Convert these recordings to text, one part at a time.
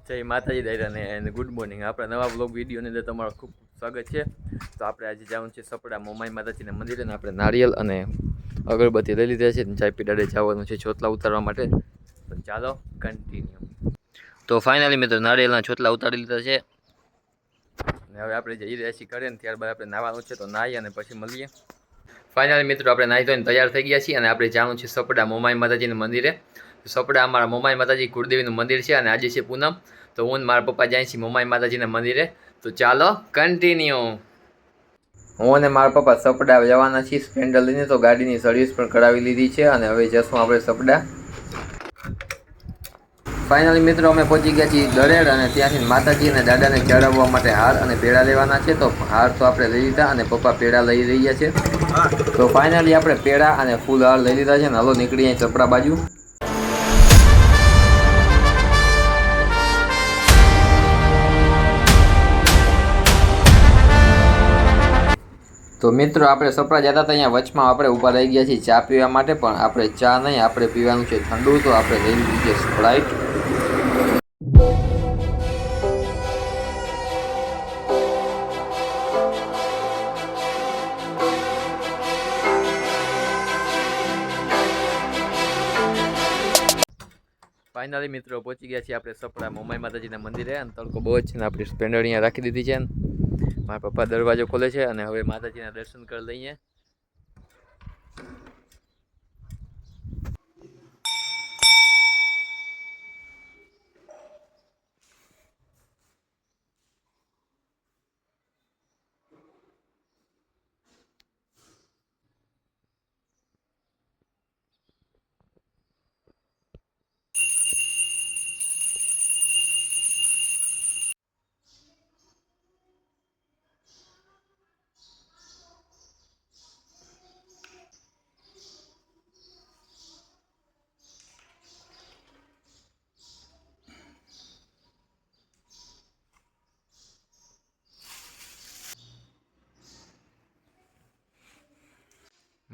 જય માતાજી દાયરાને and good morning. આપણા નવા બ્લોગ વિડીયોની અંદર તમારું ખૂબ સ્વાગત છે. તો આપણે આજે જવાનું છે સપડા મોમાઈ માતાજીના મંદિરે ને આપણે નારિયેલ અને અગરબત્તી લઈ લીધા છે. ચાય પીડાડે જવાનું છે ચોટલા ઉતારવા માટે. તો ચાલો કન્ટિન્યુ. તો ફાઇનલી મિત્રો નારિયેલના ચોટલા ઉતારી લીધા છે અને હવે આપણે જઈ રહ્યા છીએ ઘરે ને ત્યારબાદ આપણે નાહવાનું છે. તો નાહી અને પછી મળીએ. ફાઇનલી મિત્રો આપણે નાહી ધોઈને તૈયાર થઈ ગયા છીએ અને આપણે જવાનું છે સપડા મોમાઈ માતાજીના મંદિરે. સપડા અમારા મોમાઈ માતાજી કુળદેવીનું મંદિર છે અને આજે છે પૂનમ. તો હું મારા પપ્પા જાય છે મોમાઈ માતાજીના મંદિરે. તો ચાલો કન્ટિન્યુ. હું અને મારા પપ્પા સપડા જવાના છીએ સ્પ્લેન્ડર લઈને. તો ગાડીની સર્વિસ પણ કરાવી લીધી છે અને હવે જશું આપણે સપડા. ફાઇનલી મિત્રો અમે પહોંચી ગયા છીએ દરેડ અને ત્યાંથી માતાજી અને દાદાને ચડાવવા માટે હાર અને પેડા લેવાના છે. તો હાર તો આપણે લઈ લીધા અને પપ્પા પેડા લઈ રહ્યા છે. તો ફાઇનલી આપણે પેડા અને ફૂલ હાર લઈ લીધા છે ને હલો નીકળી અહીં સપડા બાજુ. તો મિત્રો આપણે સપડા જતા હતા અહીંયા વચમાં આપણે ઊભા રહી ગયા છીએ ચા પીવા માટે. પણ આપણે ચા નહીં, આપણે પીવાનું છે ઠંડુ. તો આપણે લઈ લીધી છે સ્પ્રાઇટ. ફાઇનલી મિત્રો પહોંચી ગયા છીએ આપણે સપડા મોમાઈ માતાજીના મંદિરે અને તડકો બહુ જ છે ને આપણી સ્પ્લેન્ડર અહીંયા રાખી દીધી છે. મારા પપ્પા દરવાજો ખોલે છે અને હવે માતાજીના દર્શન કરી લઈએ.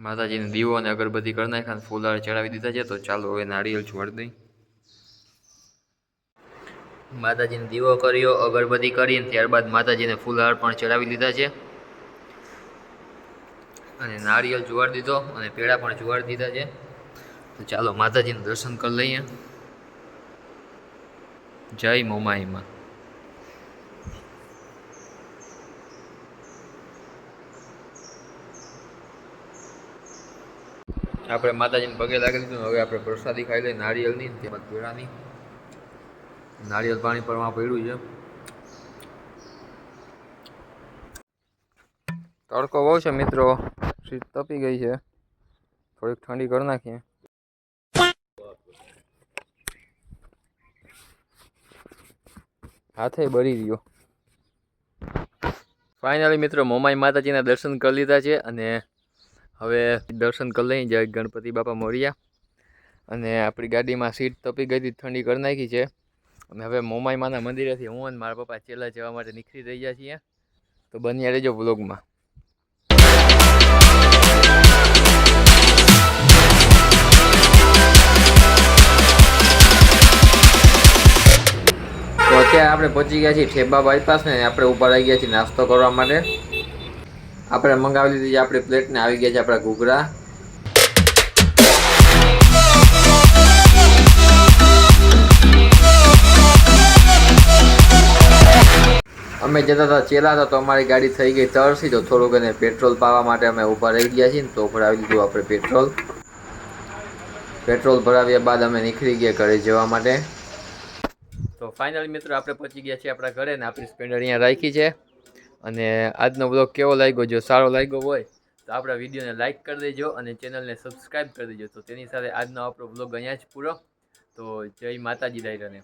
માતાજીને દીવો અને અગરબત્તી કરી નાખ્યા અને ફૂલહાર ચડાવી દીધા છે. તો ચાલો હવે નારિયેળ છોડી દઈ. માતાજીને દીવો કર્યો, અગરબત્તી કરી અને ત્યારબાદ માતાજીને ફૂલહાર પણ ચડાવી દીધા છે અને નારિયેળ જોવાડી દીધો અને પેડા પણ જોવાડી દીધા છે. તો ચાલો માતાજીને દર્શન કરી લઈએ. જય મોમાઈમાં. આપણે માતાજીને પગે લાગી દીધું. હવે આપણે પ્રસાદી ખાઈ લઈએ નારિયેળની, તેમજ પેડાની. નારિયેળ પાણી પણ પડ્યું છે. તડકો બહુ છે મિત્રો, શીત તપી ગઈ છે. થોડીક ઠંડી કરી નાખીએ. હાથે બળી ગયો. ફાઇનલી મિત્રો મોમાઈ માતાજીના દર્શન કરી લીધા છે અને હવે દર્શન કરી લઈએ. જય ગણપતિ બાપા મોરિયા. અને આપણી ગાડીમાં સીટ તપી ગઈ હતી, ઠંડી કરી નાખી છે અને હવે મોમાઈ માના મંદિરેથી હું અને મારા પપ્પા ચેલા જવા માટે નીકળી રહ્યા છીએ. તો બન્યા રહેજો વ્લોગમાં. તો અત્યારે આપણે પહોંચી ગયા છીએ ઠેબા બાયપાસ ને આપણે ઊભા રહી ગયા છીએ નાસ્તો કરવા માટે. આપણે મંગાવી લીધી છે આપણી પ્લેટ ને આવી ગયા છે આપણા ઘૂઘરા. અમે જતા હતા ચેલા હતા તો અમારી ગાડી થઈ ગઈ તરસી. તો થોડુંક એને પેટ્રોલ પાવા માટે અમે ઊભા રહી ગયા છીએ. તો ભરાવી દીધું આપણે પેટ્રોલ. પેટ્રોલ ભરાવ્યા બાદ અમે નીકળી ગયા ઘરે જવા માટે. તો ફાઇનલી મિત્રો આપણે પહોંચી ગયા છીએ આપણા ઘરે ને આપણી સ્પ્લેન્ડર અહીંયા રાખી છે. અને આજનો બ્લોગ કેવો લાગ્યો? જો સારો લાગ્યો હોય તો આપણા વિડીયોને લાઇક કરી દેજો અને ચેનલને સબસ્ક્રાઈબ કરી દેજો. તો તેની સાથે આજનો આપણો બ્લોગ અહીંયા જ પૂરો. તો જય માતાજી દાયરાને.